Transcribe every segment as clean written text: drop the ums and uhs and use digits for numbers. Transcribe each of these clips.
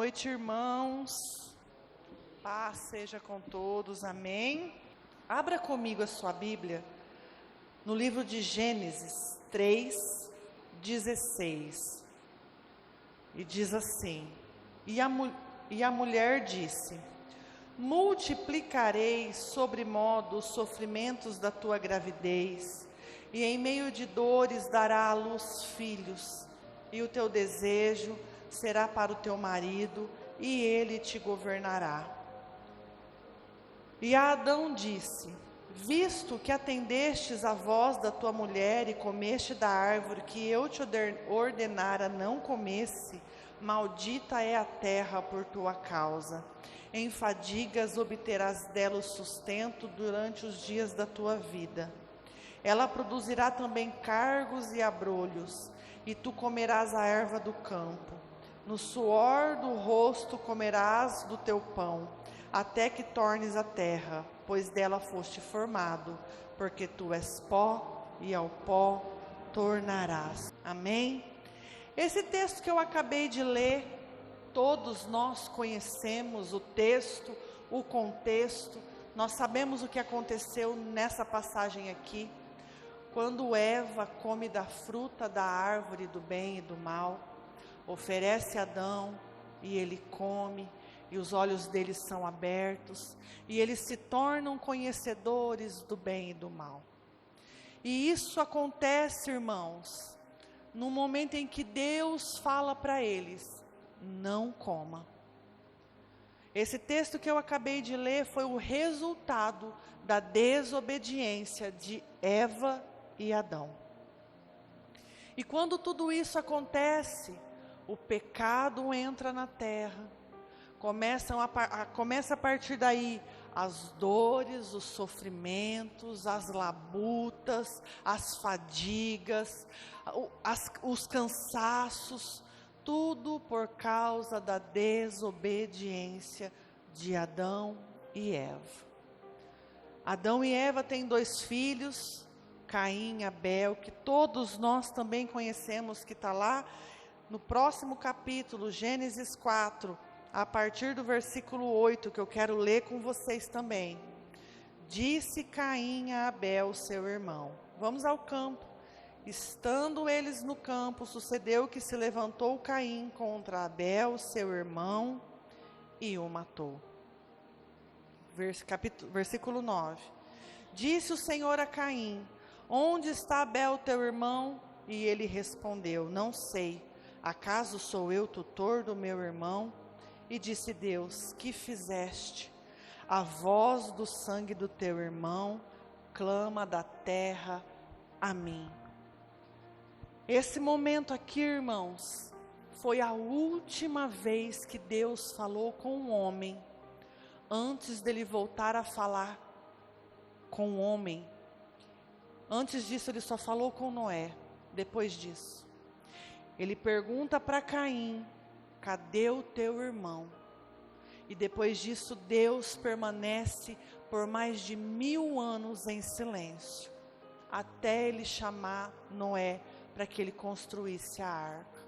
noite, irmãos. Paz seja com todos, amém. Abra comigo a sua Bíblia no livro de Gênesis 3:16. E diz assim: E a mulher disse: multiplicarei sobremodo os sofrimentos da tua gravidez, e em meio de dores dará à luz filhos, e o teu desejo será para o teu marido, e ele te governará. E a Adão disse: visto que atendestes a voz da tua mulher e comeste da árvore que eu te ordenara não comesse, maldita é a terra por tua causa. Em fadigas obterás dela o sustento durante os dias da tua vida. Ela produzirá também cargos e abrolhos, e tu comerás a erva do campo. No suor do rosto comerás do teu pão, até que tornes a terra, pois dela foste formado, porque tu és pó, e ao pó tornarás. Amém? Esse texto que eu acabei de ler, todos nós conhecemos o texto, o contexto, nós sabemos o que aconteceu nessa passagem aqui, quando Eva come da fruta da árvore do bem e do mal, oferece a Adão e ele come, e os olhos deles são abertos, e eles se tornam conhecedores do bem e do mal. E isso acontece, irmãos, no momento em que Deus fala para eles: não coma. Esse texto que eu acabei de ler foi o resultado da desobediência de Eva e Adão. E quando tudo isso acontece, o pecado entra na terra, começa a partir daí as dores, os sofrimentos, as labutas, as fadigas, os cansaços, tudo por causa da desobediência de Adão e Eva. Adão e Eva têm 2 filhos, Caim e Abel, que todos nós também conhecemos, que está lá no próximo capítulo, Gênesis 4, a partir do versículo 8, que eu quero ler com vocês também. Disse Caim a Abel, seu irmão: vamos ao campo. Estando eles no campo, sucedeu que se levantou Caim contra Abel, seu irmão, e o matou. Versículo 9. Disse o Senhor a Caim: onde está Abel, teu irmão? E ele respondeu: não sei. Acaso sou eu tutor do meu irmão? E disse Deus: que fizeste? A voz do sangue do teu irmão clama da terra a mim. Esse momento aqui, irmãos, foi a última vez que Deus falou com o homem, antes dele voltar a falar com o homem. Antes disso, ele só falou com Noé. Depois disso, ele pergunta para Caim: cadê o teu irmão? E depois disso, Deus permanece por mais de 1000 anos em silêncio, até ele chamar Noé para que ele construísse a arca.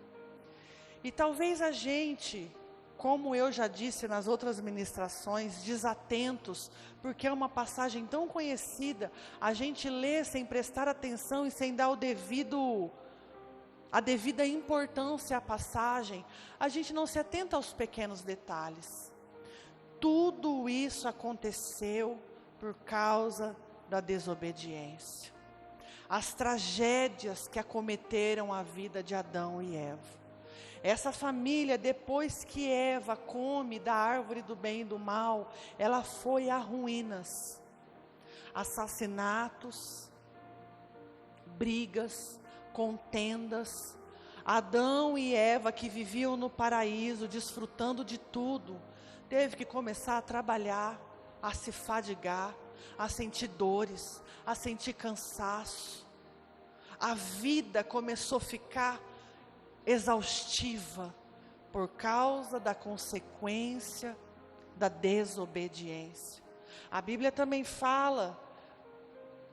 E talvez a gente, como eu já disse nas outras ministrações, desatentos, porque é uma passagem tão conhecida, a gente lê sem prestar atenção e sem dar a devida importância à passagem, a gente não se atenta aos pequenos detalhes. Tudo isso aconteceu por causa da desobediência. As tragédias que acometeram a vida de Adão e Eva. Essa família, depois que Eva come da árvore do bem e do mal, ela foi a ruínas. Assassinatos, brigas, contendas. Adão e Eva, que viviam no paraíso, desfrutando de tudo, teve que começar a trabalhar, a se fadigar, a sentir dores, a sentir cansaço. A vida começou a ficar exaustiva por causa da consequência da desobediência. A Bíblia também fala,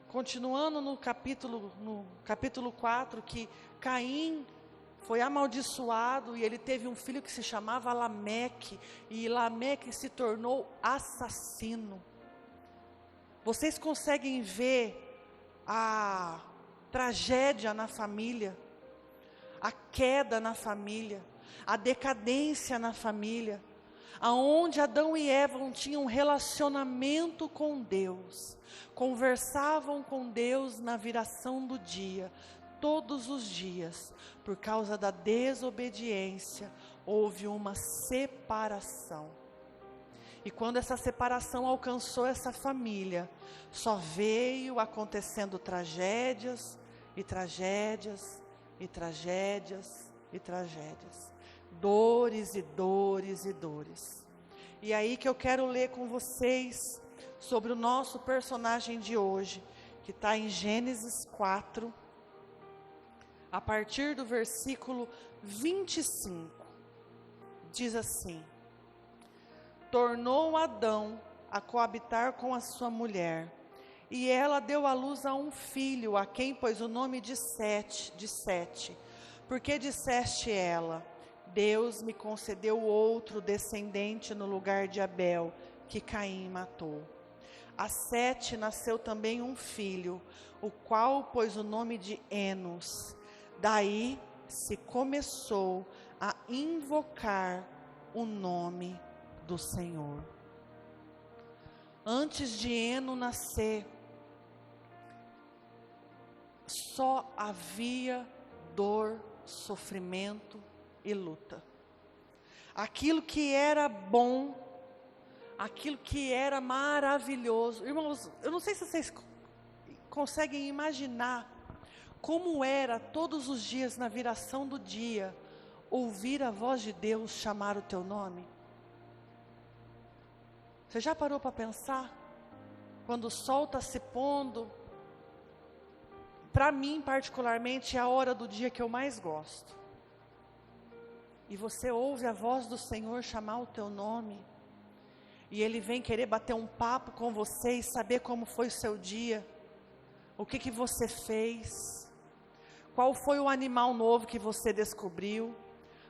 continuando no capítulo 4, que Caim foi amaldiçoado e ele teve um filho que se chamava Lameque, e Lameque se tornou assassino. Vocês conseguem ver a tragédia na família, a queda na família, a decadência na família, aonde Adão e Eva tinham um relacionamento com Deus, conversavam com Deus na viração do dia, todos os dias. Por causa da desobediência, houve uma separação. E quando essa separação alcançou essa família, só veio acontecendo tragédias, e tragédias, e tragédias, e tragédias. Dores e dores e dores. E aí que eu quero ler com vocês sobre o nosso personagem de hoje, que está em Gênesis 4, a partir do versículo 25. Diz assim: tornou Adão a coabitar com a sua mulher, e ela deu à luz a um filho, a quem pôs o nome de Sete. Porque disseste ela: Deus me concedeu outro descendente no lugar de Abel, que Caim matou. A Sete nasceu também um filho, o qual pôs o nome de Enos. Daí se começou a invocar o nome do Senhor. Antes de Eno nascer, só havia dor, sofrimento e luta. Aquilo que era bom, aquilo que era maravilhoso. Irmãos, eu não sei se vocês conseguem imaginar como era todos os dias na viração do dia, ouvir a voz de Deus chamar o teu nome. Você já parou para pensar? Quando o sol está se pondo, para mim particularmente é a hora do dia que eu mais gosto. E você ouve a voz do Senhor chamar o teu nome, e Ele vem querer bater um papo com você e saber como foi o seu dia, o que você fez, qual foi o animal novo que você descobriu,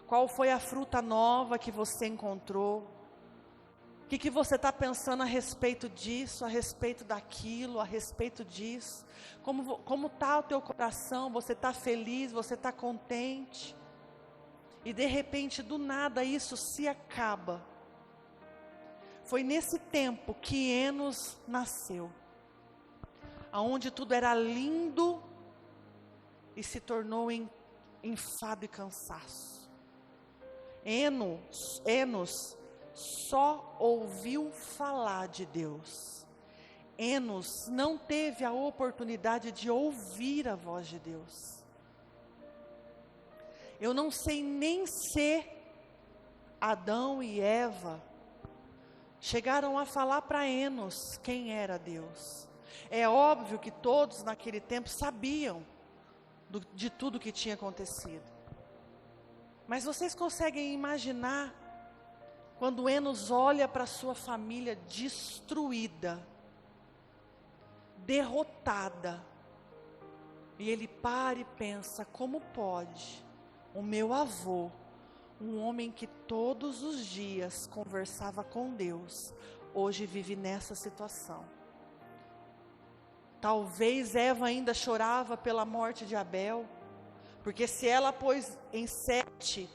qual foi a fruta nova que você encontrou, o que você está pensando a respeito disso, a respeito daquilo, a respeito disso, como está o teu coração, você está feliz, você está contente, e de repente do nada isso se acaba. Foi nesse tempo que Enos nasceu, aonde tudo era lindo e se tornou em enfado e cansaço. Enos só ouviu falar de Deus. Enos não teve a oportunidade de ouvir a voz de Deus. Eu não sei nem se Adão e Eva chegaram a falar para Enos quem era Deus. É óbvio que todos naquele tempo sabiam de tudo que tinha acontecido. Mas vocês conseguem imaginar quando Enos olha para sua família destruída, derrotada, e ele para e pensa: como pode o meu avô, um homem que todos os dias conversava com Deus, hoje vive nessa situação? Talvez Eva ainda chorava pela morte de Abel, porque se ela pôs em Sete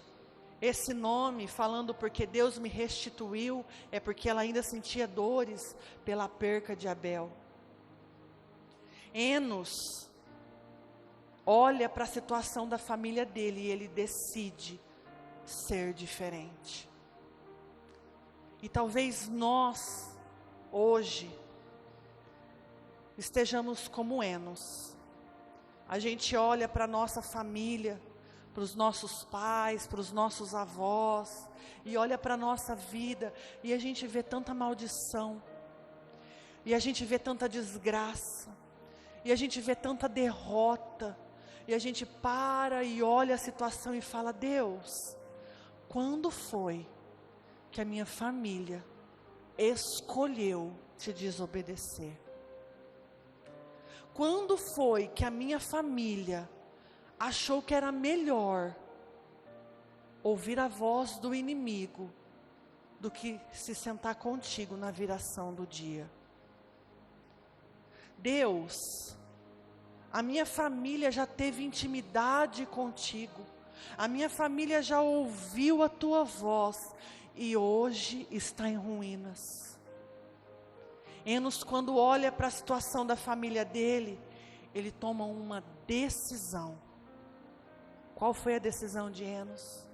esse nome, falando porque Deus me restituiu, é porque ela ainda sentia dores pela perca de Abel. Enos olha para a situação da família dele e ele decide ser diferente. E talvez nós, hoje, estejamos como Enos. A gente olha para a nossa família, para os nossos pais, para os nossos avós, e olha para a nossa vida, e a gente vê tanta maldição, e a gente vê tanta desgraça, e a gente vê tanta derrota, e a gente para e olha a situação e fala: Deus, quando foi que a minha família escolheu te desobedecer? Quando foi que a minha família achou que era melhor ouvir a voz do inimigo do que se sentar contigo na viração do dia. Deus, a minha família já teve intimidade contigo, a minha família já ouviu a tua voz e hoje está em ruínas. Enos, quando olha para a situação da família dele, ele toma uma decisão. Qual foi a decisão de Enos?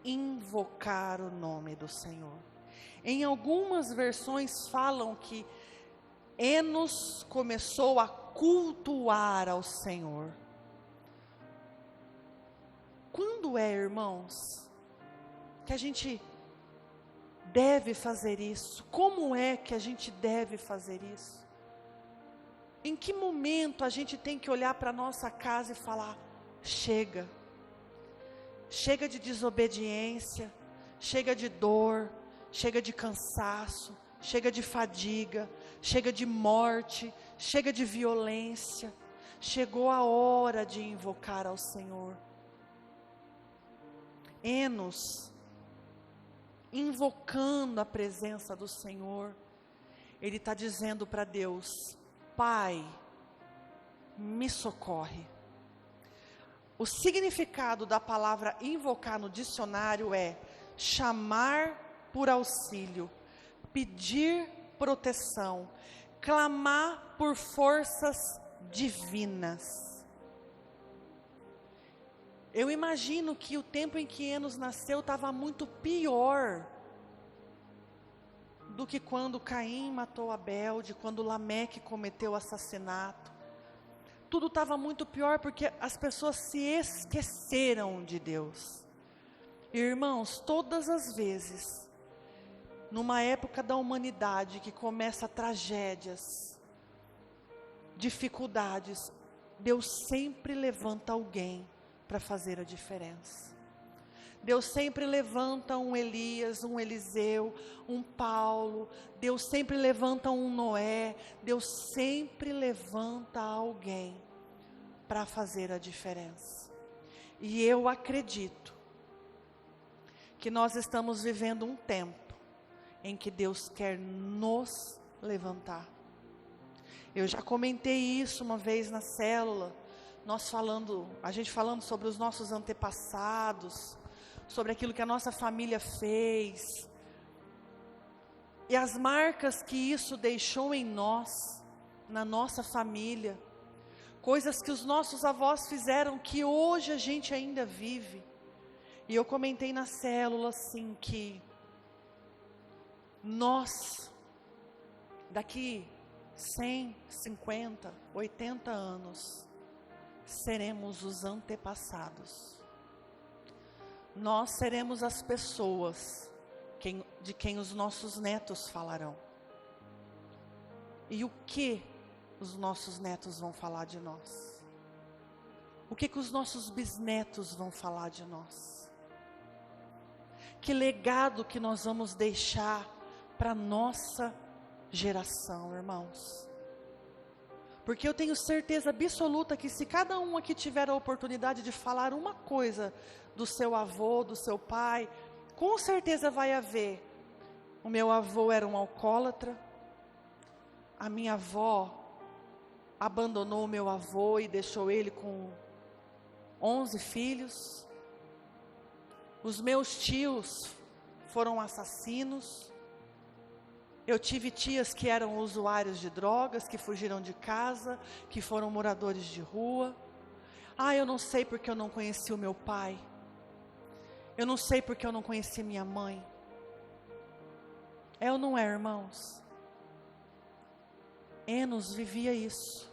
Invocar o nome do Senhor. Em algumas versões falam que Enos começou a cultuar ao Senhor. Quando irmãos, que a gente deve fazer isso? Como é que a gente deve fazer isso? Em que momento a gente tem que olhar para a nossa casa e falar: chega. Chega de desobediência, chega de dor, chega de cansaço, chega de fadiga, chega de morte, chega de violência. Chegou a hora de invocar ao Senhor. Enos, invocando a presença do Senhor, ele está dizendo para Deus: Pai, me socorre. O significado da palavra invocar no dicionário é chamar por auxílio, pedir proteção, clamar por forças divinas. Eu imagino que o tempo em que Enos nasceu estava muito pior do que quando Caim matou Abel, de quando Lameque cometeu o assassinato. Tudo estava muito pior porque as pessoas se esqueceram de Deus. Irmãos, todas as vezes, numa época da humanidade que começa tragédias, dificuldades, Deus sempre levanta alguém para fazer a diferença. Deus sempre levanta um Elias, um Eliseu, um Paulo. Deus sempre levanta um Noé. Deus sempre levanta alguém para fazer a diferença. E eu acredito que nós estamos vivendo um tempo em que Deus quer nos levantar. Eu já comentei isso uma vez na célula, a gente falando sobre os nossos antepassados, sobre aquilo que a nossa família fez, e as marcas que isso deixou em nós, na nossa família, coisas que os nossos avós fizeram que hoje a gente ainda vive. E eu comentei na célula assim que nós, daqui 100, 50, 80 anos, seremos os antepassados. Nós seremos as pessoas de quem os nossos netos falarão. E o que os nossos netos vão falar de nós? O que os nossos bisnetos vão falar de nós? Que legado que nós vamos deixar para a nossa geração, irmãos? Porque eu tenho certeza absoluta que se cada um aqui tiver a oportunidade de falar uma coisa do seu avô, do seu pai, com certeza vai haver: o meu avô era um alcoólatra, a minha avó abandonou o meu avô e deixou ele com 11 filhos, os meus tios foram assassinos, eu tive tias que eram usuários de drogas, que fugiram de casa, que foram moradores de rua. Eu não sei porque eu não conheci o meu pai. Eu não sei porque eu não conheci minha mãe. É ou não é, irmãos? Enos vivia isso.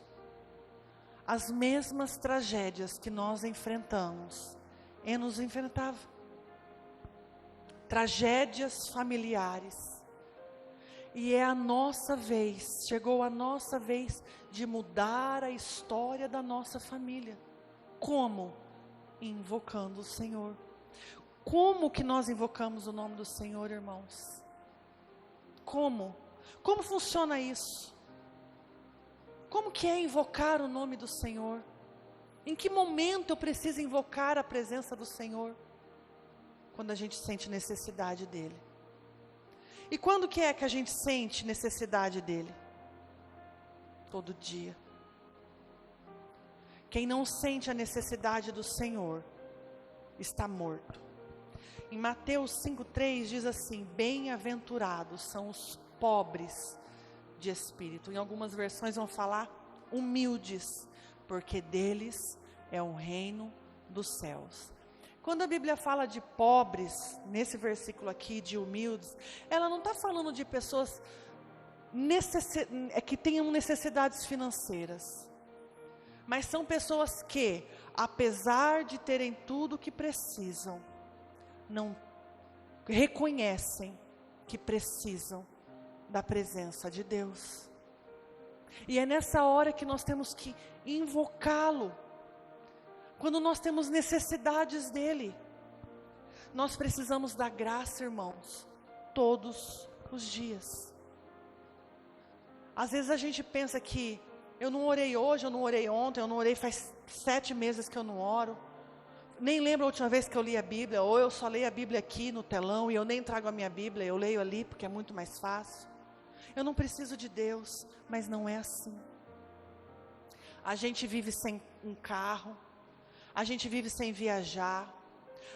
As mesmas tragédias que nós enfrentamos, Enos enfrentava. Tragédias familiares. E é a nossa vez, chegou a nossa vez de mudar a história da nossa família. Como? Invocando o Senhor. Como que nós invocamos o nome do Senhor, irmãos? Como? Como funciona isso? Como que é invocar o nome do Senhor? Em que momento eu preciso invocar a presença do Senhor? quando a gente sente necessidade dele. E quando que é que a gente sente necessidade dele? Todo dia. Quem não sente a necessidade do Senhor, está morto. Em Mateus 5,3 diz assim: bem-aventurados são os pobres de espírito. Em algumas versões vão falar humildes, porque deles é o reino dos céus. Quando a Bíblia fala de pobres, nesse versículo aqui, de humildes, ela não está falando de pessoas que tenham necessidades financeiras. Mas são pessoas que, apesar de terem tudo o que precisam, não reconhecem que precisam da presença de Deus. E é nessa hora que nós temos que invocá-lo. Quando nós temos necessidades dele. Nós precisamos da graça, irmãos, todos os dias. Às vezes a gente pensa que eu não orei hoje, eu não orei ontem, eu não orei faz 7 meses que eu não oro. Nem lembro a última vez que eu li a Bíblia, ou eu só leio a Bíblia aqui no telão e eu nem trago a minha Bíblia, eu leio ali porque é muito mais fácil. Eu não preciso de Deus, mas não é assim. A gente vive sem um carro, a gente vive sem viajar,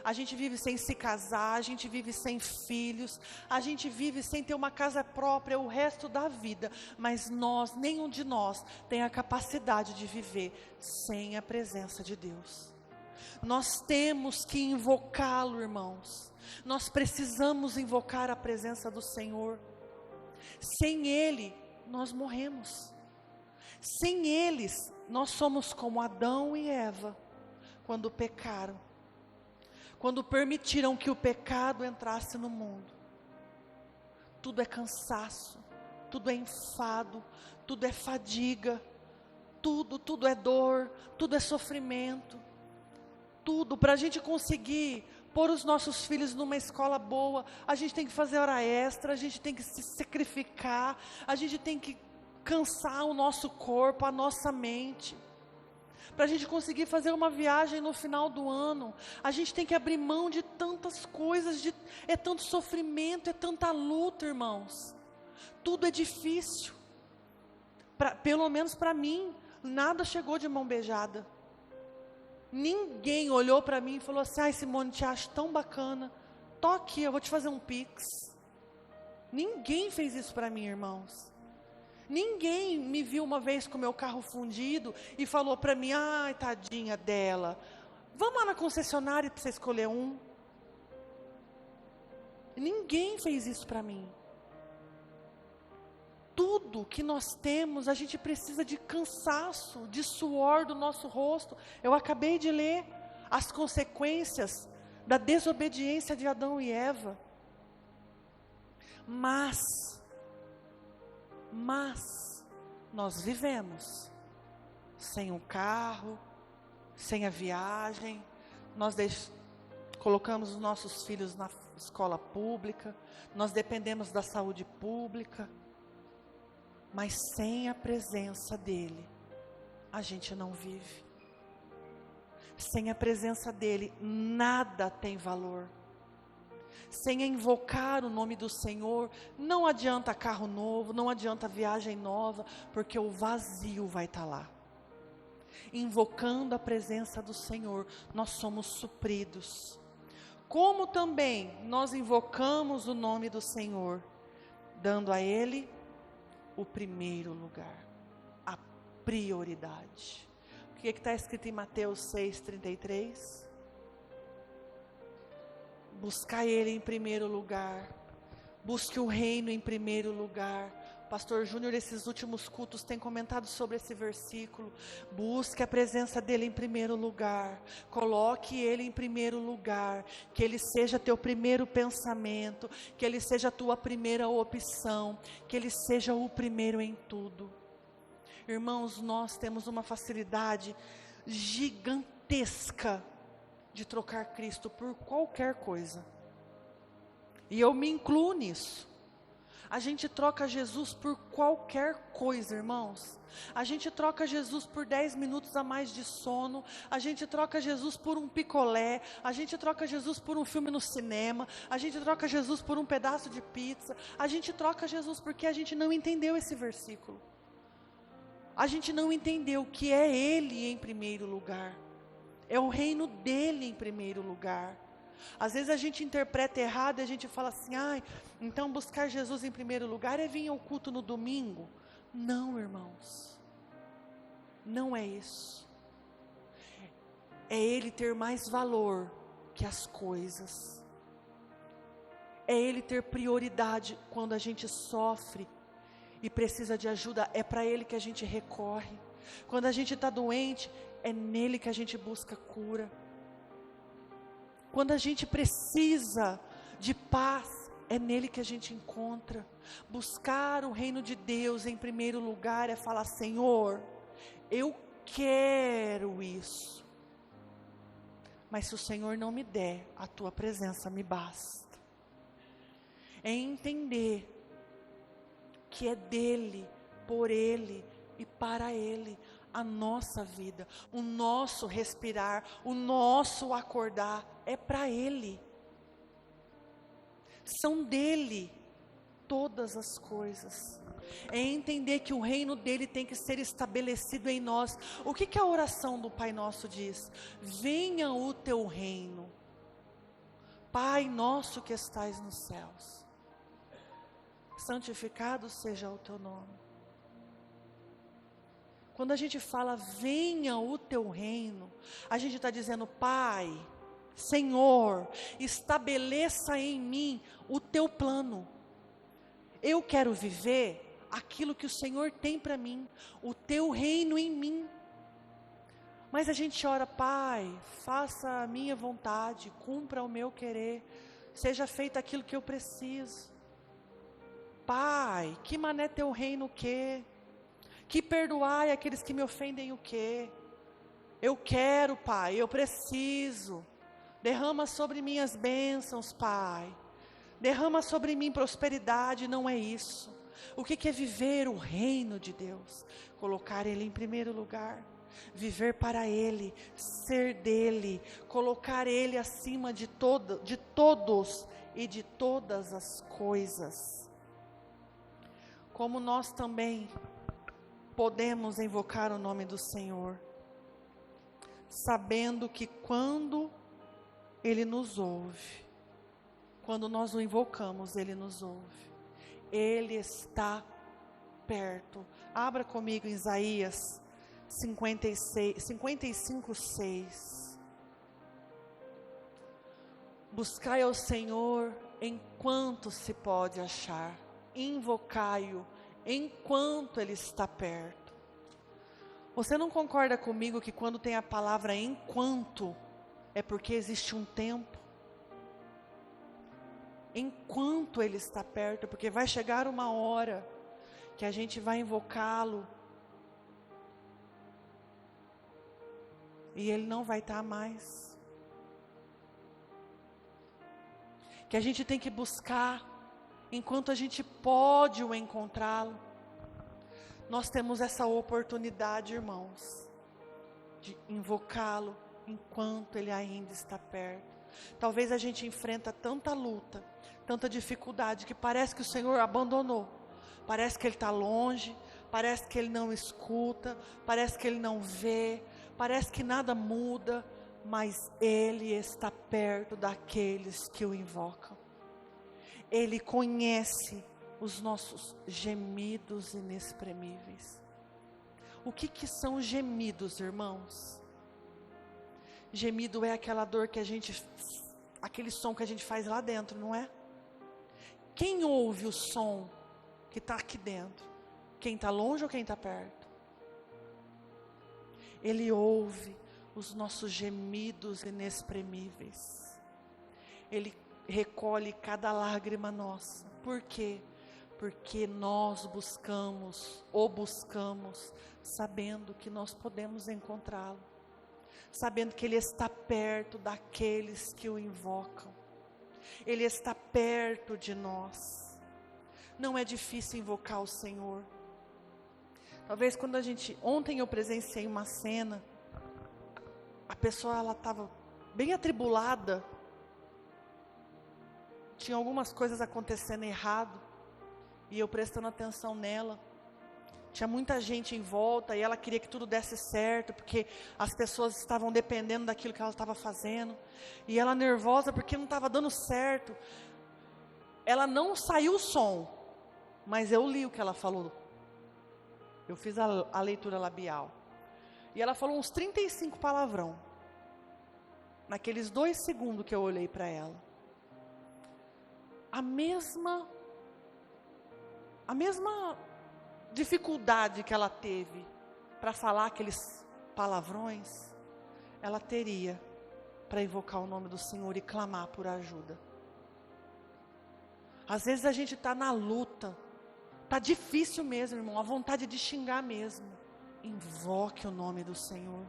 a gente vive sem se casar, a gente vive sem filhos, a gente vive sem ter uma casa própria o resto da vida, mas nós, nenhum de nós tem a capacidade de viver sem a presença de Deus. Nós temos que invocá-lo, irmãos. Nós precisamos invocar a presença do Senhor. Sem Ele, nós morremos. Sem eles, nós somos como Adão e Eva, quando pecaram. Quando permitiram que o pecado entrasse no mundo. Tudo é cansaço, tudo é enfado, tudo é fadiga, tudo é dor, tudo é sofrimento. Tudo, para a gente conseguir pôr os nossos filhos numa escola boa, a gente tem que fazer hora extra, a gente tem que se sacrificar, a gente tem que cansar o nosso corpo, a nossa mente. Para a gente conseguir fazer uma viagem no final do ano, a gente tem que abrir mão de tantas coisas, é tanto sofrimento, é tanta luta, irmãos. Tudo é difícil. Pelo menos para mim, nada chegou de mão beijada. Ninguém olhou para mim e falou assim: ai, Simone, te acho tão bacana, tô aqui, eu vou te fazer um pix. Ninguém fez isso para mim, irmãos. Ninguém me viu uma vez com o meu carro fundido e falou para mim: ai, tadinha dela, vamos lá na concessionária para você escolher um. Ninguém fez isso para mim. Tudo que nós temos, a gente precisa de cansaço, de suor do nosso rosto. Eu acabei de ler as consequências da desobediência de Adão e Eva. Mas nós vivemos sem um carro, sem a viagem, nós colocamos os nossos filhos na escola pública, nós dependemos da saúde pública. Mas sem a presença dEle, a gente não vive. Sem a presença dEle, nada tem valor. Sem invocar o nome do Senhor, não adianta carro novo, não adianta viagem nova, porque o vazio vai estar lá. Invocando a presença do Senhor, nós somos supridos. Como também nós invocamos o nome do Senhor, dando a Ele o primeiro lugar, a prioridade. O que está escrito em Mateus 6,33? Buscar Ele em primeiro lugar, busque o reino em primeiro lugar. Pastor Júnior, esses últimos cultos, tem comentado sobre esse versículo. Busque a presença dEle em primeiro lugar, coloque Ele em primeiro lugar, que Ele seja teu primeiro pensamento, que Ele seja a tua primeira opção, que Ele seja o primeiro em tudo. Irmãos, nós temos uma facilidade gigantesca de trocar Cristo por qualquer coisa, e eu me incluo nisso. A gente troca Jesus por qualquer coisa, irmãos. A gente troca Jesus por 10 minutos a mais de sono. A gente troca Jesus por um picolé. A gente troca Jesus por um filme no cinema. A gente troca Jesus por um pedaço de pizza. A gente troca Jesus porque a gente não entendeu esse versículo. A gente não entendeu que é Ele em primeiro lugar. É o reino dEle em primeiro lugar. Às vezes a gente interpreta errado e a gente fala assim, então buscar Jesus em primeiro lugar é vir ao culto no domingo. Não, irmãos, não é isso. É Ele ter mais valor que as coisas. É Ele ter prioridade quando a gente sofre e precisa de ajuda, é para Ele que a gente recorre. Quando a gente está doente, é nele que a gente busca cura. Quando a gente precisa de paz, é nele que a gente encontra. Buscar o reino de Deus em primeiro lugar é falar, Senhor, eu quero isso. Mas se o Senhor não me der, a tua presença me basta. É entender que é dele, por ele e para ele a nossa vida, o nosso respirar, o nosso acordar, é para Ele. São dele todas as coisas. É entender que o reino dele tem que ser estabelecido em nós. O que a oração do Pai Nosso diz? Venha o teu reino. Pai nosso que estais nos céus, santificado seja o teu nome. Quando a gente fala, venha o teu reino, a gente está dizendo, Pai, Senhor, estabeleça em mim o teu plano. Eu quero viver aquilo que o Senhor tem para mim, o teu reino em mim. Mas a gente ora, Pai, faça a minha vontade, cumpra o meu querer, seja feito aquilo que eu preciso. Pai, que mané teu reino o quê? Que perdoai aqueles que me ofendem o quê? Eu quero, Pai, eu preciso. Derrama sobre mim as bênçãos, Pai. Derrama sobre mim prosperidade, não é isso. O que é viver o reino de Deus? Colocar Ele em primeiro lugar. Viver para Ele, ser dEle. Colocar Ele acima de todos e de todas as coisas. Como nós também podemos invocar o nome do Senhor, sabendo que quando Ele nos ouve, quando nós o invocamos, Ele nos ouve. Ele está perto. Abra comigo em Isaías 55:6. Buscai ao Senhor enquanto se pode achar, invocai-o enquanto Ele está perto. Você não concorda comigo que quando tem a palavra enquanto, é porque existe um tempo? Enquanto Ele está perto, porque vai chegar uma hora que a gente vai invocá-lo e Ele não vai estar mais. Que a gente tem que buscar enquanto a gente pode o encontrá-lo. Nós temos essa oportunidade, irmãos, de invocá-lo enquanto Ele ainda está perto. Talvez a gente enfrenta tanta luta, tanta dificuldade, que parece que o Senhor abandonou. Parece que Ele está longe, parece que Ele não escuta, parece que Ele não vê, parece que nada muda, mas Ele está perto daqueles que o invocam. Ele conhece os nossos gemidos inexprimíveis. O que são gemidos, irmãos? Gemido é aquela dor que a gente, aquele som que a gente faz lá dentro, não é? Quem ouve o som que está aqui dentro? Quem está longe ou quem está perto? Ele ouve os nossos gemidos inexprimíveis. Ele recolhe cada lágrima nossa. Por quê? Porque nós buscamos sabendo que nós podemos encontrá-lo, sabendo que Ele está perto daqueles que o invocam. Ele está perto de nós. Não é difícil invocar o Senhor. Talvez quando ontem eu presenciei uma cena, a pessoa ela estava bem atribulada, tinha algumas coisas acontecendo errado, e eu prestando atenção nela. Tinha muita gente em volta e ela queria que tudo desse certo, porque as pessoas estavam dependendo daquilo que ela estava fazendo. E ela nervosa porque não estava dando certo. Ela não saiu o som, mas eu li o que ela falou. Eu fiz a leitura labial. E ela falou uns 35 palavrão. Naqueles 2 segundos que eu olhei para ela. A mesma dificuldade que ela teve para falar aqueles palavrões, ela teria para invocar o nome do Senhor e clamar por ajuda. Às vezes a gente está na luta, está difícil mesmo, irmão, a vontade de xingar mesmo. Invoque o nome do Senhor.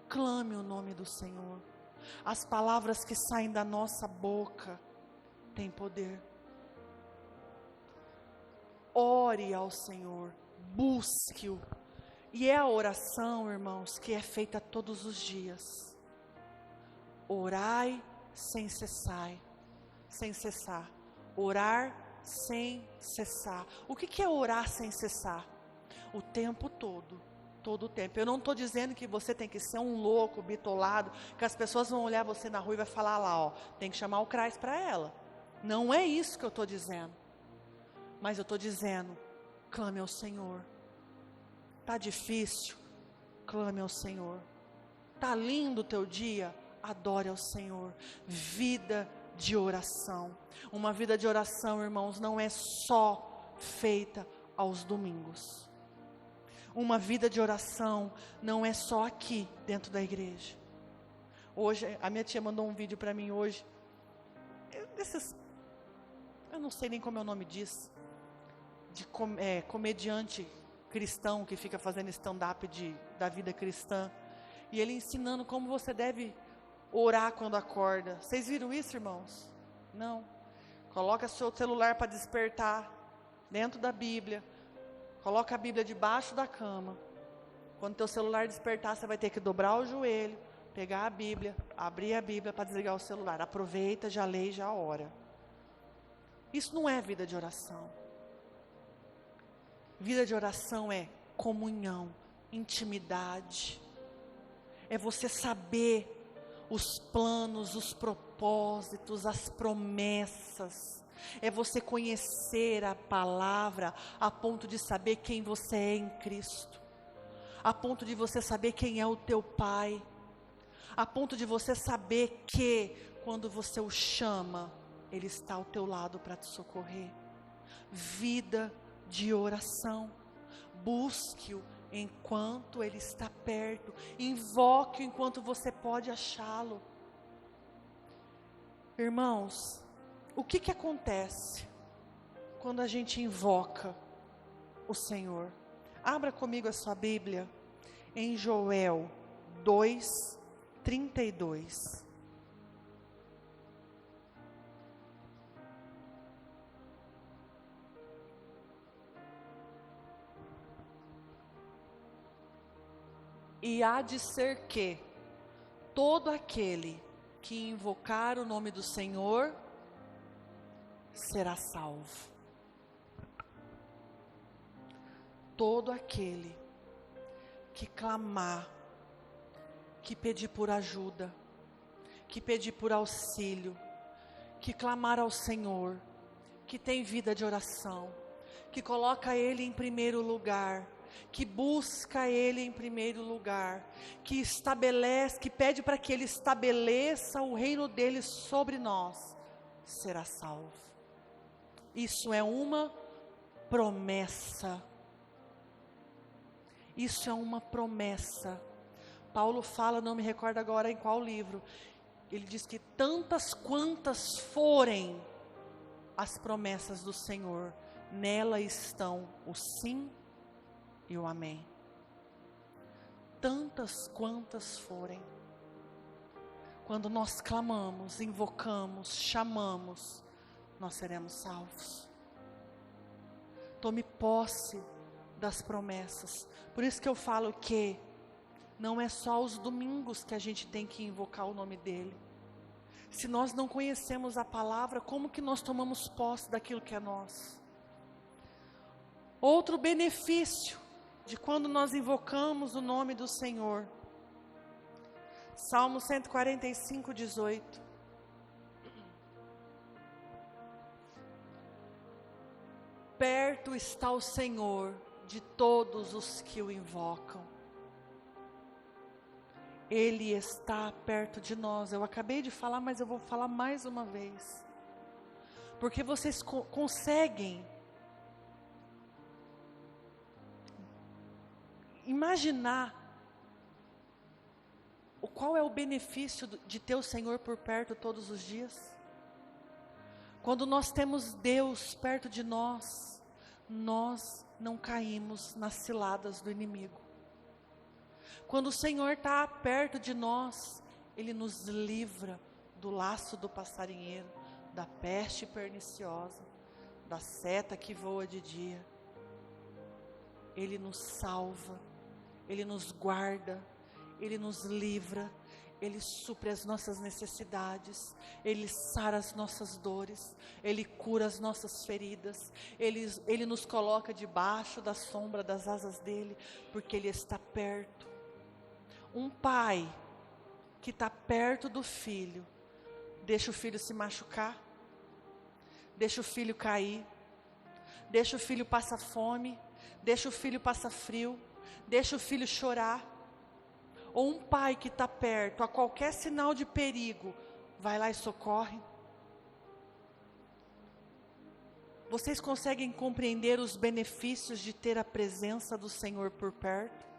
Clame o nome do Senhor. As palavras que saem da nossa boca têm poder. Ore ao Senhor, busque-o. E é a oração, irmãos, que é feita todos os dias. Orai sem cessar. Orar sem cessar. O que é orar sem cessar? O tempo todo o tempo. Eu não estou dizendo que você tem que ser um louco, bitolado, que as pessoas vão olhar você na rua e vai falar lá, ó, tem que chamar o CRAS para ela. Não é isso que eu estou dizendo. Mas eu estou dizendo, clame ao Senhor. Está difícil? Clame ao Senhor. Está lindo o teu dia? Adore ao Senhor. Vida de oração. Uma vida de oração, irmãos, não é só feita aos domingos. Uma vida de oração não é só aqui dentro da igreja. Hoje, a minha tia mandou um vídeo para mim hoje. Eu não sei nem como é o nome disso. De comediante cristão que fica fazendo stand-up da vida cristã. E ele ensinando como você deve orar quando acorda. Vocês viram isso, irmãos? Não. Coloca seu celular para despertar dentro da Bíblia. Coloca a Bíblia debaixo da cama. Quando teu celular despertar, você vai ter que dobrar o joelho, pegar a Bíblia, abrir a Bíblia para desligar o celular. Aproveita, já lê e já ora. Isso não é vida de oração. Vida de oração é comunhão, intimidade. É você saber os planos, os propósitos, as promessas. É você conhecer a palavra a ponto de saber quem você é em Cristo. A ponto de você saber quem é o teu Pai. A ponto de você saber que quando você o chama, Ele está ao teu lado para te socorrer. Vida de oração. Busque-o enquanto Ele está perto. Invoque-o enquanto você pode achá-lo. Irmãos, o que acontece quando a gente invoca o Senhor? Abra comigo a sua Bíblia em Joel 2:32. E há de ser que todo aquele que invocar o nome do Senhor será salvo. Todo aquele que clamar, que pedir por ajuda, que pedir por auxílio, que clamar ao Senhor, que tem vida de oração, que coloca Ele em primeiro lugar, que busca Ele em primeiro lugar, que estabelece, que pede para que Ele estabeleça o reino dEle sobre nós, será salvo. Isso é uma promessa. Isso é uma promessa. Paulo fala, não me recordo agora em qual livro. Ele diz que tantas quantas forem as promessas do Senhor, nela estão o sim e o amém. Tantas quantas forem. Quando nós clamamos, invocamos, chamamos, nós seremos salvos. Tome posse das promessas. Por isso que eu falo que não é só os domingos que a gente tem que invocar o nome dele. Se nós não conhecemos a palavra, como que nós tomamos posse daquilo que é nosso? Outro benefício de quando nós invocamos o nome do Senhor. Salmo 145, 18. Perto está o Senhor de todos os que o invocam. Ele está perto de nós. Eu acabei de falar, mas eu vou falar mais uma vez. Porque vocês conseguem imaginar qual é o benefício de ter o Senhor por perto todos os dias? Quando nós temos Deus perto de nós, nós não caímos nas ciladas do inimigo. Quando o Senhor está perto de nós, Ele nos livra do laço do passarinheiro, da peste perniciosa, da seta que voa de dia. Ele nos salva, Ele nos guarda, Ele nos livra, Ele supre as nossas necessidades, Ele sara as nossas dores, Ele cura as nossas feridas, Ele nos coloca debaixo da sombra das asas dEle, porque Ele está perto. Um pai que está perto do filho, deixa o filho se machucar, deixa o filho cair, deixa o filho passar fome, deixa o filho passar frio, deixa o filho chorar. Ou um pai que está perto, a qualquer sinal de perigo, vai lá e socorre. Vocês conseguem compreender os benefícios de ter a presença do Senhor por perto?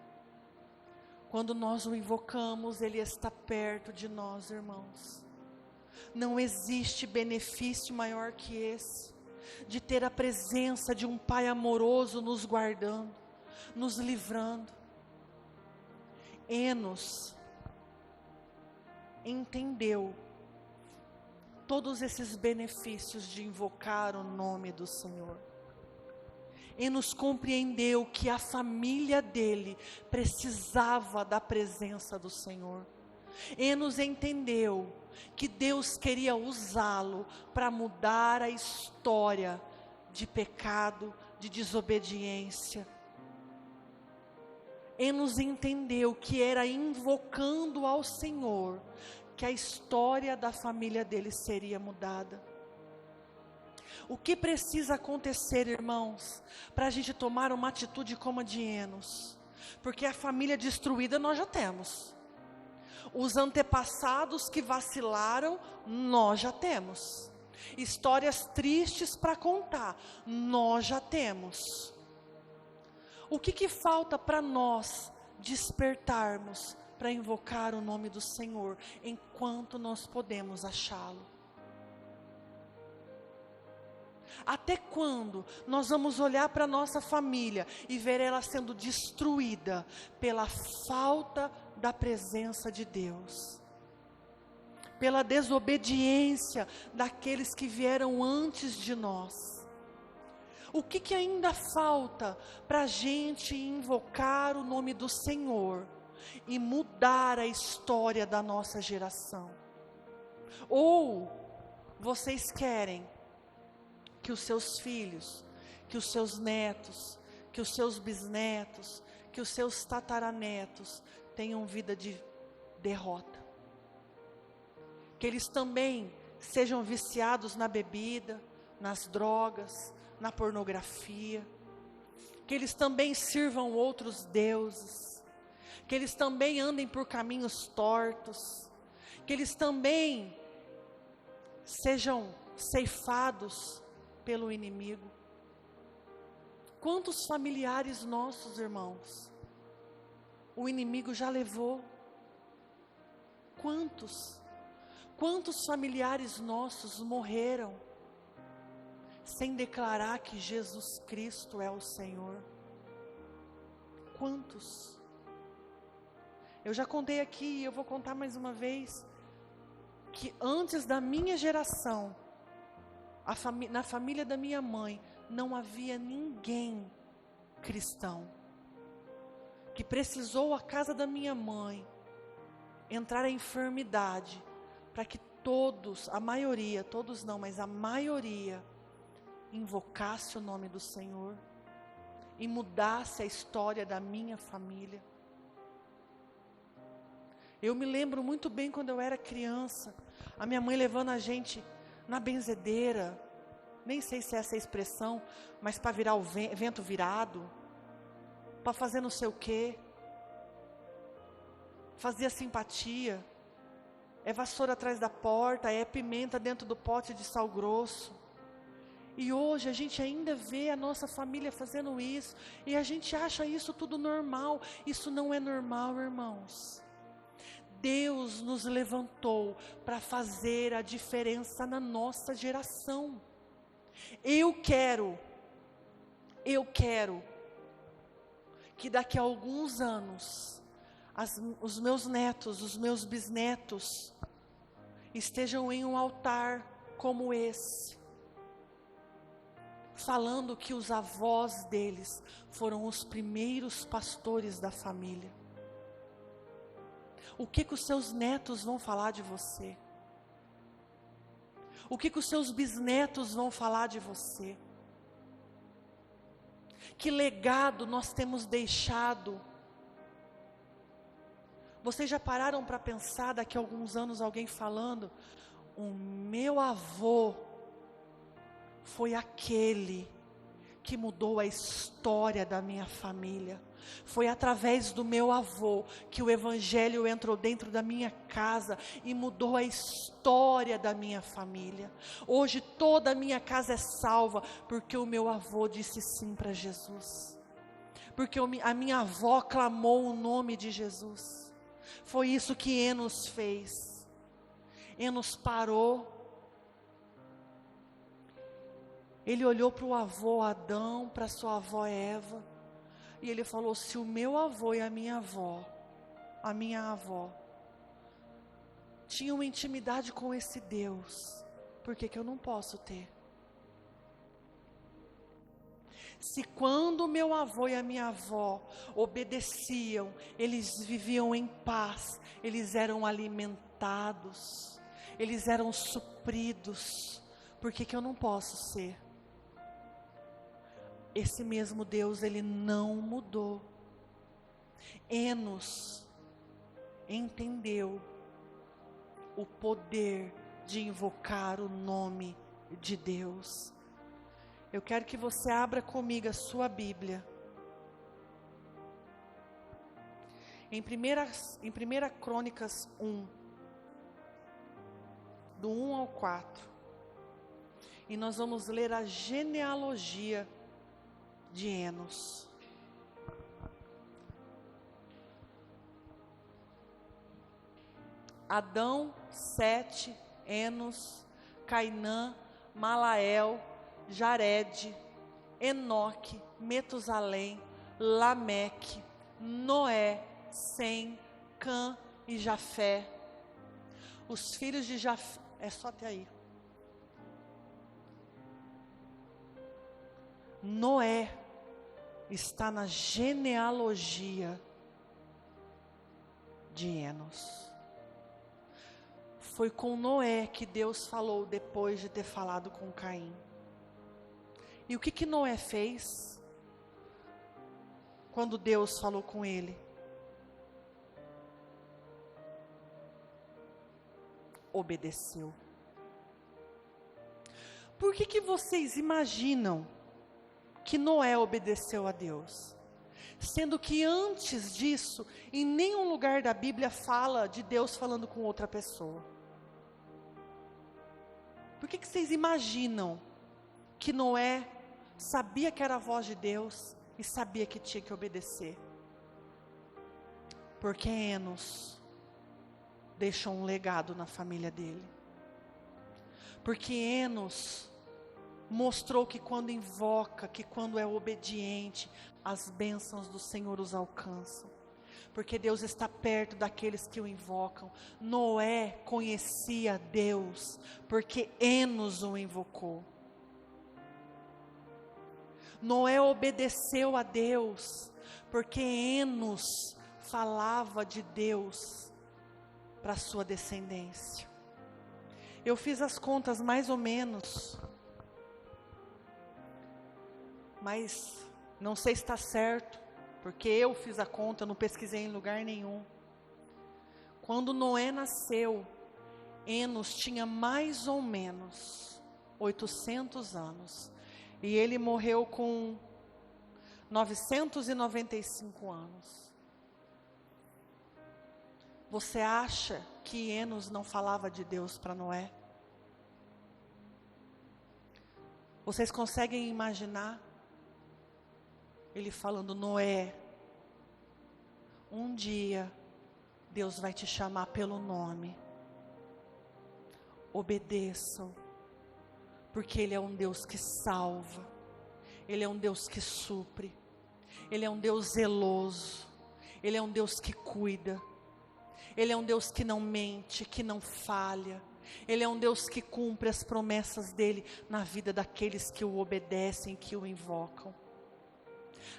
Quando nós o invocamos, Ele está perto de nós, irmãos. Não existe benefício maior que esse, de ter a presença de um Pai amoroso nos guardando, nos livrando. Enos entendeu todos esses benefícios de invocar o nome do Senhor. Enos compreendeu que a família dele precisava da presença do Senhor. Enos entendeu que Deus queria usá-lo para mudar a história de pecado, de desobediência. Enos entendeu que era invocando ao Senhor que a história da família dele seria mudada. O que precisa acontecer, irmãos, para a gente tomar uma atitude como a de Enos? Porque a família destruída nós já temos. Os antepassados que vacilaram, nós já temos. Histórias tristes para contar, nós já temos. O que falta para nós despertarmos para invocar o nome do Senhor enquanto nós podemos achá-lo? Até quando nós vamos olhar para a nossa família e ver ela sendo destruída pela falta da presença de Deus? Pela desobediência daqueles que vieram antes de nós? O que ainda falta para a gente invocar o nome do Senhor e mudar a história da nossa geração? Ou vocês querem que os seus filhos, que os seus netos, que os seus bisnetos, que os seus tataranetos tenham vida de derrota? Que eles também sejam viciados na bebida, nas drogas, na pornografia, que eles também sirvam outros deuses, que eles também andem por caminhos tortos, que eles também sejam ceifados pelo inimigo. Quantos familiares nossos, irmãos, o inimigo já levou? Quantos familiares nossos morreram sem declarar que Jesus Cristo é o Senhor? Quantos? Eu já contei aqui e eu vou contar mais uma vez, que antes da minha geração, Na família da minha mãe não havia ninguém cristão, que precisou a casa da minha mãe entrar em enfermidade, para que todos, a maioria, todos não, mas a maioria, invocasse o nome do Senhor e mudasse a história da minha família. Eu me lembro muito bem quando eu era criança, a minha mãe levando a gente na benzedeira, nem sei se é essa a expressão, mas para virar o vento virado, para fazer não sei o quê, fazia simpatia, é vassoura atrás da porta, é pimenta dentro do pote de sal grosso. E hoje a gente ainda vê a nossa família fazendo isso, e a gente acha isso tudo normal. Isso não é normal, irmãos. Deus nos levantou para fazer a diferença na nossa geração. Eu quero que daqui a alguns anos, os meus netos, os meus bisnetos, estejam em um altar como esse, falando que os avós deles foram os primeiros pastores da família. O que os seus netos vão falar de você? O que os seus bisnetos vão falar de você? Que legado nós temos deixado? Vocês já pararam para pensar, daqui a alguns anos, alguém falando: o meu avô foi aquele que mudou a história da minha família. Foi através do meu avô que o evangelho entrou dentro da minha casa e mudou a história da minha família. Hoje toda a minha casa é salva porque o meu avô disse sim para Jesus. Porque a minha avó clamou o nome de Jesus. Foi isso que Enos fez. Enos parou. Ele olhou para o avô Adão, para sua avó Eva, e ele falou: se o meu avô e a minha avó, tinham intimidade com esse Deus, por que eu não posso ter? Se quando o meu avô e a minha avó obedeciam, eles viviam em paz, eles eram alimentados, eles eram supridos, por que eu não posso ser? Esse mesmo Deus, Ele não mudou. Enos entendeu o poder de invocar o nome de Deus. Eu quero que você abra comigo a sua Bíblia. Em 1 Crônicas 1, do 1 ao 4. E nós vamos ler a genealogia de Enos. Adão, Sete, Enos, Cainã, Malael, Jared, Enoque, Metusalém, Lameque, Noé, Sem, Cã e Jafé. Os filhos de Jafé, é só até aí. Noé está na genealogia de Enos. Foi com Noé que Deus falou depois de ter falado com Caim. E o que Noé fez quando Deus falou com ele? Obedeceu. Por que vocês imaginam que Noé obedeceu a Deus? Sendo que antes disso, em nenhum lugar da Bíblia fala de Deus falando com outra pessoa. Por que vocês imaginam que Noé sabia que era a voz de Deus e sabia que tinha que obedecer? Porque Enos deixou um legado na família dele. Porque Enos mostrou que quando invoca, que quando é obediente, as bênçãos do Senhor os alcançam. Porque Deus está perto daqueles que o invocam. Noé conhecia Deus, porque Enos o invocou. Noé obedeceu a Deus, porque Enos falava de Deus para sua descendência. Eu fiz as contas mais ou menos, mas não sei se está certo, porque eu fiz a conta, não pesquisei em lugar nenhum. Quando Noé nasceu, Enos tinha mais ou menos 800 anos, e ele morreu com 995 anos. Você acha que Enos não falava de Deus para Noé? Vocês conseguem imaginar ele falando: Noé, um dia Deus vai te chamar pelo nome, obedeçam, porque Ele é um Deus que salva, Ele é um Deus que supre, Ele é um Deus zeloso, Ele é um Deus que cuida, Ele é um Deus que não mente, que não falha, Ele é um Deus que cumpre as promessas dEle na vida daqueles que o obedecem, que o invocam.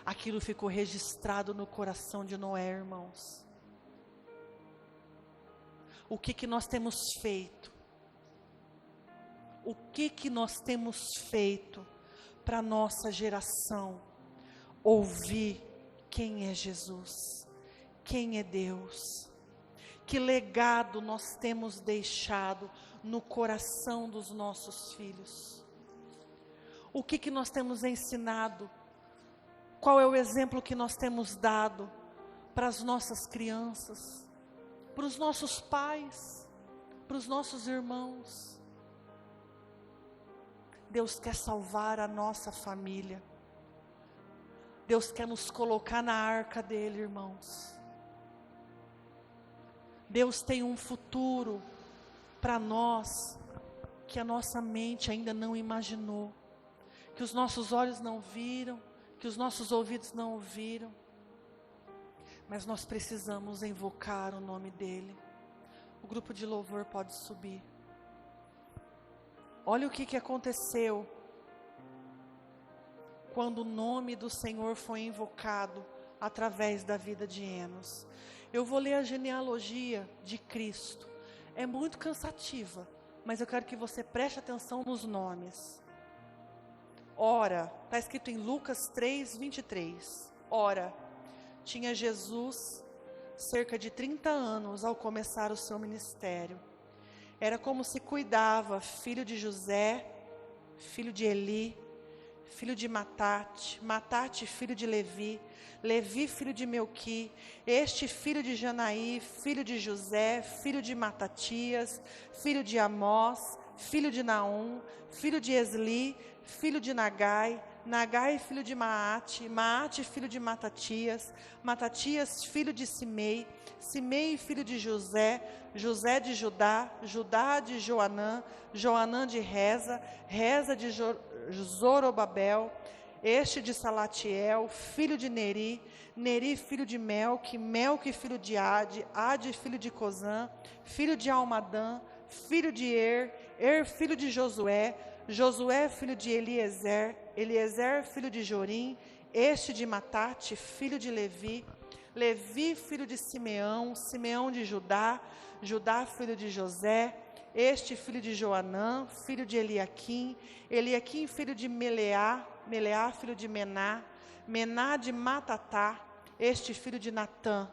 Aquilo ficou registrado no coração de Noé, irmãos. O que nós temos feito? O que nós temos feito para a nossa geração ouvir quem é Jesus, quem é Deus? Que legado nós temos deixado no coração dos nossos filhos? O que nós temos ensinado? Qual é o exemplo que nós temos dado para as nossas crianças, para os nossos pais, para os nossos irmãos? Deus quer salvar a nossa família. Deus quer nos colocar na arca dele, irmãos. Deus tem um futuro para nós que a nossa mente ainda não imaginou, que os nossos olhos não viram, que os nossos ouvidos não ouviram, mas nós precisamos invocar o nome dEle. O grupo de louvor pode subir. Olha o que aconteceu quando o nome do Senhor foi invocado através da vida de Enos. Eu vou ler a genealogia de Cristo. É muito cansativa, mas eu quero que você preste atenção nos nomes. Ora, está escrito em Lucas 3, 23. Ora, tinha Jesus cerca de 30 anos ao começar o seu ministério. Era como se cuidava, filho de José, filho de Eli, filho de Matate, Matate filho de Levi, Levi filho de Melqui, este filho de Janaí, filho de José, filho de Matatias, filho de Amós, filho de Naum, filho de Esli, filho de Nagai, Nagai filho de Maate, Maate filho de Matatias, Matatias filho de Simei, Simei filho de José, José de Judá, Judá de Joanã, Joanã de Reza, Reza de Zorobabel, este de Salatiel, filho de Neri, Neri filho de Melque, Melque filho de Ade, Ade filho de Cozã, filho de Almadã, filho de Er filho de Josué, Josué filho de Eliezer, Eliezer filho de Jorim, este de Matate, filho de Levi, Levi filho de Simeão, Simeão de Judá, Judá filho de José, este filho de Joanã, filho de Eliaquim, Eliaquim filho de Meleá, Meleá filho de Mená, Mená de Matatá, este filho de Natã,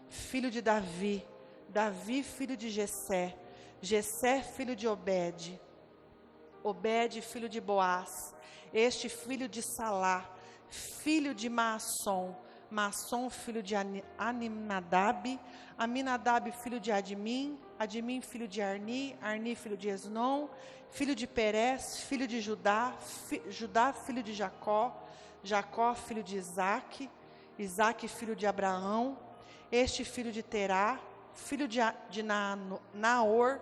filho de Davi, Davi filho de Jessé, Jessé filho de Obed, Obed filho de Boaz, este filho de Salá, filho de Maasson, Maasson filho de Aminadab, Aminadab filho de Admim, Admim filho de Arni, Arni filho de Esnom, filho de Perez, filho de Judá, Judá filho de Jacó, Jacó filho de Isaque, Isaque filho de Abraão, este filho de Terá, filho de Naor,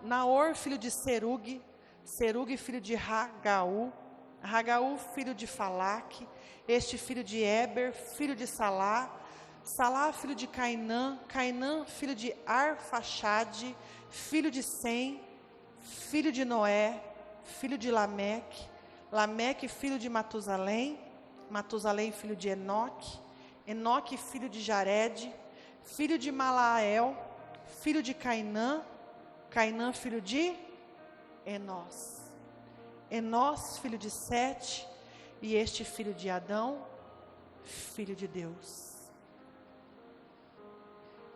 Naor filho de Serug, Serug filho de Ragaú, Ragaú filho de Falaque, este filho de Eber, filho de Salá, Salá filho de Cainã, Cainã filho de Arfaxade, filho de Sem, filho de Noé, filho de Lameque, Lameque, filho de Matusalém, Matusalém, filho de Enoque, Enoque, filho de Jared, filho de Malael, filho de Cainã, Cainã, filho de Enós, Enós, filho de Sete, e este filho de Adão, filho de Deus.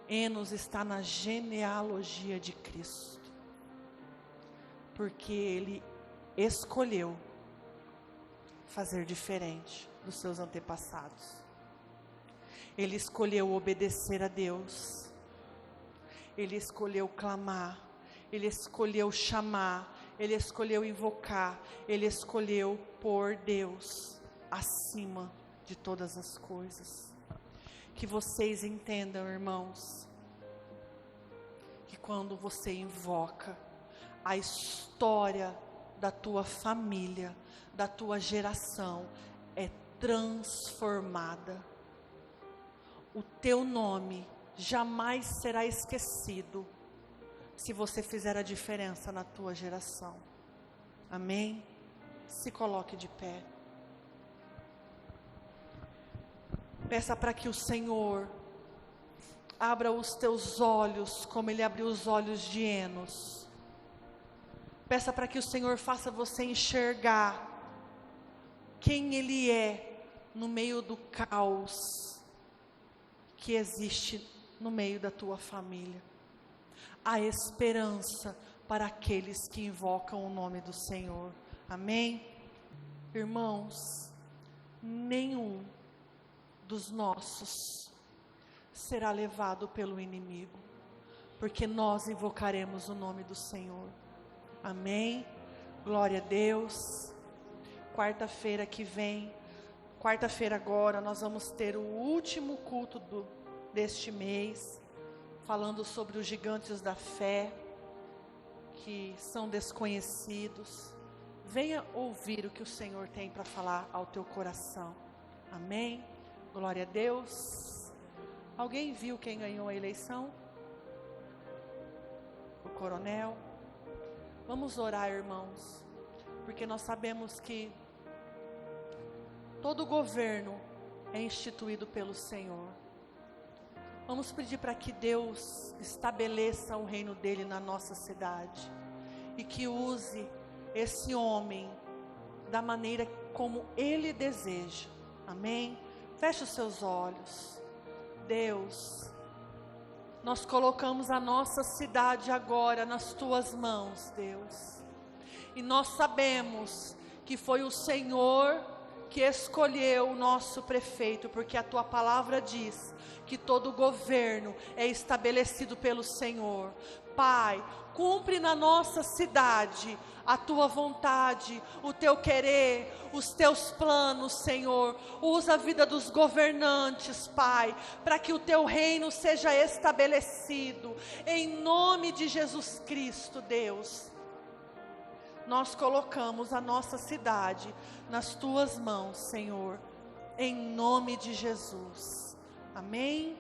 Enos está na genealogia de Cristo, porque ele escolheu fazer diferente dos seus antepassados. Ele escolheu obedecer a Deus, ele escolheu clamar, ele escolheu chamar, ele escolheu invocar, ele escolheu pôr Deus acima de todas as coisas. Que vocês entendam, irmãos, que quando você invoca, a história da tua família, da tua geração é transformada. O teu nome jamais será esquecido se você fizer a diferença na tua geração. Amém? Se coloque de pé. Peça para que o Senhor abra os teus olhos, como Ele abriu os olhos de Enos. Peça para que o Senhor faça você enxergar quem Ele é no meio do caos que existe no meio da tua família. Há esperança para aqueles que invocam o nome do Senhor. Amém? Irmãos, nenhum dos nossos será levado pelo inimigo, porque nós invocaremos o nome do Senhor. Amém? Glória a Deus. Quarta-feira que vem, quarta-feira agora, nós vamos ter o último culto deste mês, falando sobre os gigantes da fé, que são desconhecidos. Venha ouvir o que o Senhor tem para falar ao teu coração. Amém? Glória a Deus. Alguém viu quem ganhou a eleição? O coronel. Vamos orar, irmãos, porque nós sabemos que todo governo é instituído pelo Senhor. Vamos pedir para que Deus estabeleça o reino dele na nossa cidade e que use esse homem da maneira como ele deseja. Amém? Feche os seus olhos. Deus, nós colocamos a nossa cidade agora nas tuas mãos, Deus. E nós sabemos que foi o Senhor que escolheu o nosso prefeito, porque a tua palavra diz que todo governo é estabelecido pelo Senhor. Pai, cumpre na nossa cidade a tua vontade, o teu querer, os teus planos, Senhor. Usa a vida dos governantes, Pai, para que o teu reino seja estabelecido, em nome de Jesus Cristo, Deus. Nós colocamos a nossa cidade nas tuas mãos, Senhor, em nome de Jesus. Amém?